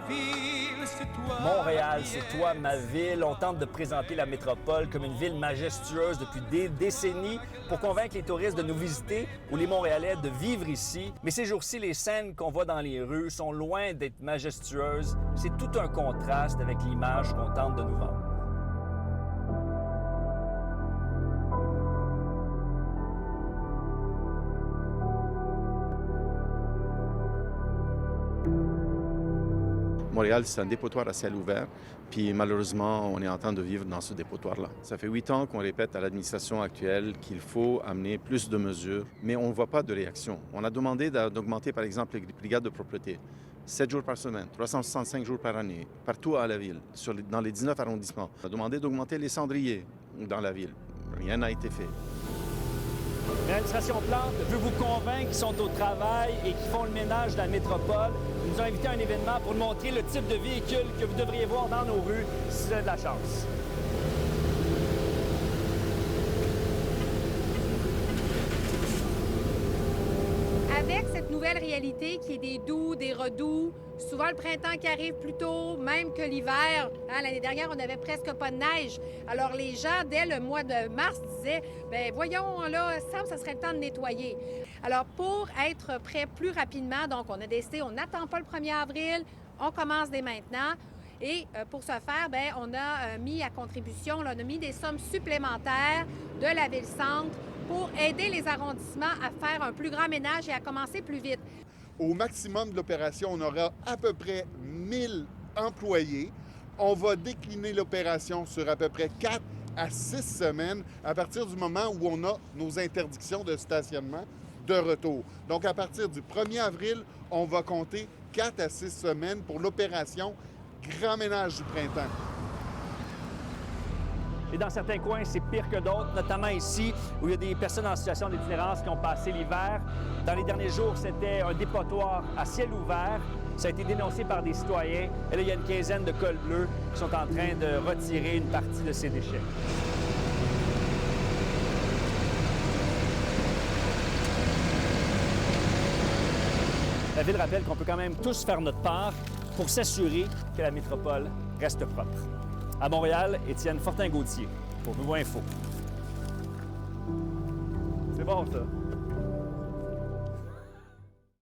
ville, c'est toi. Montréal, c'est toi, ma ville. On tente de présenter la métropole comme une ville majestueuse depuis des décennies pour convaincre les touristes de nous visiter ou les Montréalais de vivre ici. Mais ces jours-ci, les scènes qu'on voit dans les rues sont loin d'être majestueuses. C'est tout un contraste avec l'image qu'on tente de nous vendre. Montréal, c'est un dépotoir à ciel ouvert, puis malheureusement, on est en train de vivre dans ce dépotoir-là. Ça fait 8 ans qu'on répète à l'administration actuelle qu'il faut amener plus de mesures, mais on ne voit pas de réaction. On a demandé d'augmenter, par exemple, les brigades de propreté. 7 jours par semaine, 365 jours par année, partout à la ville, dans les 19 arrondissements. On a demandé d'augmenter les cendriers dans la ville. Rien n'a été fait. L'administration Plante veut vous convaincre qu'ils sont au travail et qu'ils font le ménage de la métropole. Ils nous ont invité à un événement pour nous montrer le type de véhicule que vous devriez voir dans nos rues si vous avez de la chance. Avec cette nouvelle réalité qui est des doux, des redoux, souvent le printemps qui arrive plus tôt, même que l'hiver. L'année dernière, on n'avait presque pas de neige. Alors les gens, dès le mois de mars, disaient « Bien, voyons, là, ça serait le temps de nettoyer. » Alors pour être prêt plus rapidement, donc on a décidé, on n'attend pas le 1er avril, on commence dès maintenant. Et pour ce faire, bien, on a mis à contribution, on a mis des sommes supplémentaires de la Ville-Centre pour aider les arrondissements à faire un plus grand ménage et à commencer plus vite. Au maximum de l'opération, on aura à peu près 1000 employés. On va décliner l'opération sur à peu près 4 à 6 semaines à partir du moment où on a nos interdictions de stationnement de retour. Donc, à partir du 1er avril, on va compter 4 à 6 semaines pour l'opération Grand ménage du printemps. Et dans certains coins, c'est pire que d'autres, notamment ici, où il y a des personnes en situation d'itinérance qui ont passé l'hiver. Dans les derniers jours, c'était un dépotoir à ciel ouvert. Ça a été dénoncé par des citoyens. Et là, il y a une quinzaine de cols bleus qui sont en train de retirer une partie de ces déchets. La Ville rappelle qu'on peut quand même tous faire notre part pour s'assurer que la métropole reste propre. À Montréal, Étienne Fortin-Gauthier pour Nouveau Info. C'est bon, ça.